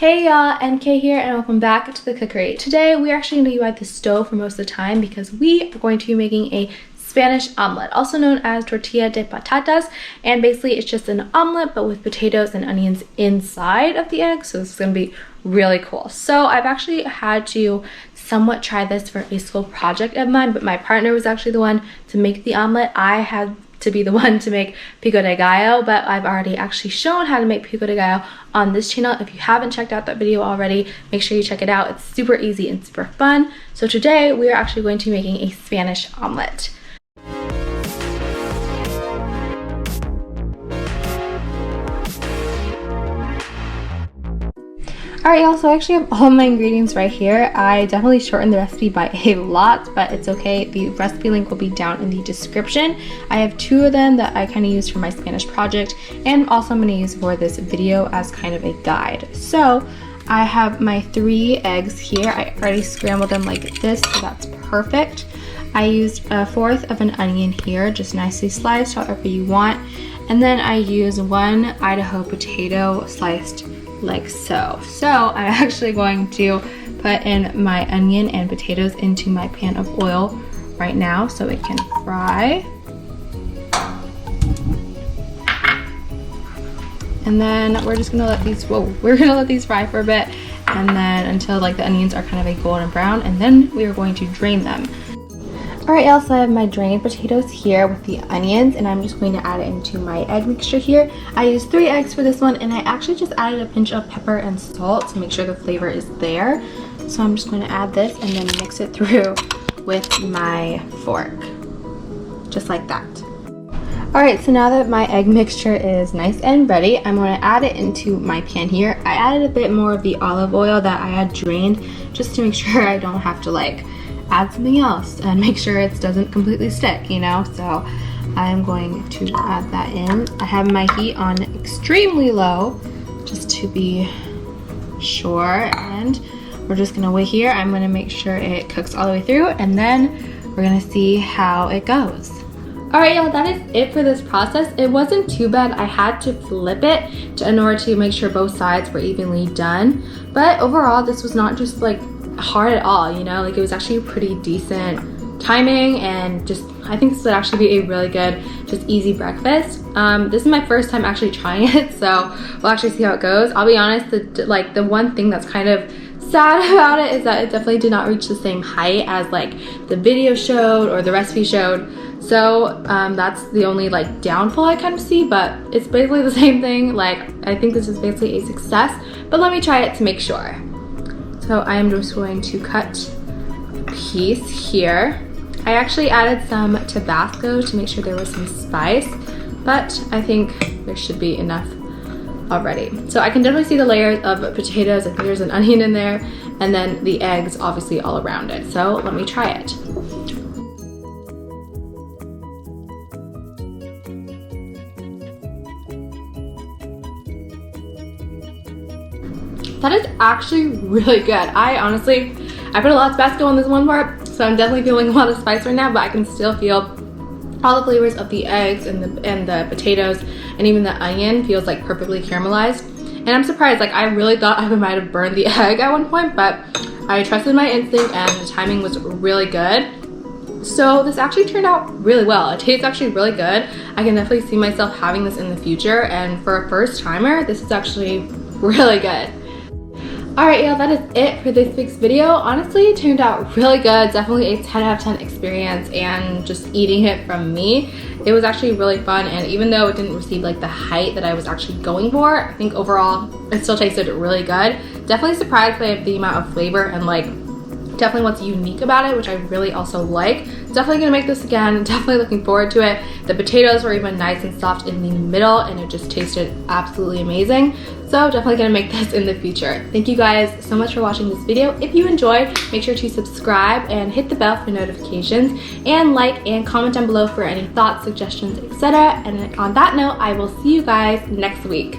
Hey y'all, NK here and welcome back to the Cookery. Today we are actually going to use the stove for most of the time because we are going to be making a Spanish omelet, also known as Tortilla de Patatas, and basically it's just an omelet but with potatoes and onions inside of the egg, so this is going to be really cool. So I've actually had to somewhat try this for a school project of mine, but my partner was actually the one to make the omelet. I had to be the one to make pico de gallo, but I've already actually shown how to make pico de gallo on this channel. If you haven't checked out that video already, make sure you check it out. It's super easy and super fun. So today we are actually going to be making a Spanish omelet. Alright y'all, so I actually have all my ingredients right here. I definitely shortened the recipe by a lot, but it's okay. The recipe link will be down in the description. I have two of them that I kind of used for my Spanish project, and also I'm going to use for this video as kind of a guide. So I have my 3 eggs here. I already scrambled them like this, so that's perfect. I used 1/4 of an onion here, just nicely sliced however you want. And then I use 1 Idaho potato sliced like so. So I'm actually going to put in my onion and potatoes into my pan of oil right now so it can fry. And then we're just gonna let these, we're gonna let these fry for a bit, and then until like the onions are kind of a golden brown, and then we are going to drain them. Alright y'all, so I have my drained potatoes here with the onions, and I'm just going to add it into my egg mixture here. I used 3 eggs for this one, and I actually just added a pinch of pepper and salt to make sure the flavor is there. So I'm just going to add this and then mix it through with my fork, just like that. Alright, so now that my egg mixture is nice and ready, I'm going to add it into my pan here. I added a bit more of the olive oil that I had drained just to make sure I don't have to like add something else and make sure it doesn't completely stick, you know. So I'm going to add that in. I have my heat on extremely low just to be sure, and we're just gonna wait here. I'm gonna make sure it cooks all the way through, and then we're gonna see how it goes. Alright y'all, that is it for this process. It wasn't too bad. I had to flip it in order to make sure both sides were evenly done, but overall this was not just like hard at all, you know. Like, it was actually pretty decent timing, and just I think this would actually be a really good, just easy breakfast. This is my first time actually trying it, so we'll actually see how it goes. I'll be honest, the one thing that's kind of sad about it is that it definitely did not reach the same height as like the video showed or the recipe showed. So that's the only like downfall I kind of see, but it's basically the same thing. Like, I think this is basically a success, but let me try it to make sure. So I am just going to cut a piece here. I actually added some Tabasco to make sure there was some spice, but I think there should be enough already. So I can definitely see the layers of potatoes. I think there's an onion in there, and then the eggs obviously all around it. So let me try it. That is actually really good. I put a lot of Tabasco on this one part, so I'm definitely feeling a lot of spice right now, but I can still feel all the flavors of the eggs and the potatoes, and even the onion feels like perfectly caramelized. And I'm surprised, like I really thought I might have burned the egg at one point, but I trusted my instinct and the timing was really good. So this actually turned out really well. It tastes actually really good. I can definitely see myself having this in the future, and for a first timer, this is actually really good. Alright y'all, that is it for this week's video. Honestly, it turned out really good. Definitely a 10 out of 10 experience, and just eating it from me, it was actually really fun. And even though it didn't receive like the height that I was actually going for, I think overall it still tasted really good. Definitely surprised by the amount of flavor and like definitely what's unique about it, which I really also like. Definitely gonna make this again. Definitely looking forward to it. The potatoes were even nice and soft in the middle, and it just tasted absolutely amazing. So definitely gonna make this in the future. Thank you guys so much for watching this video. If you enjoyed, make sure to subscribe and hit the bell for notifications, and like and comment down below for any thoughts, suggestions, etc. And on that note, I will see you guys next week.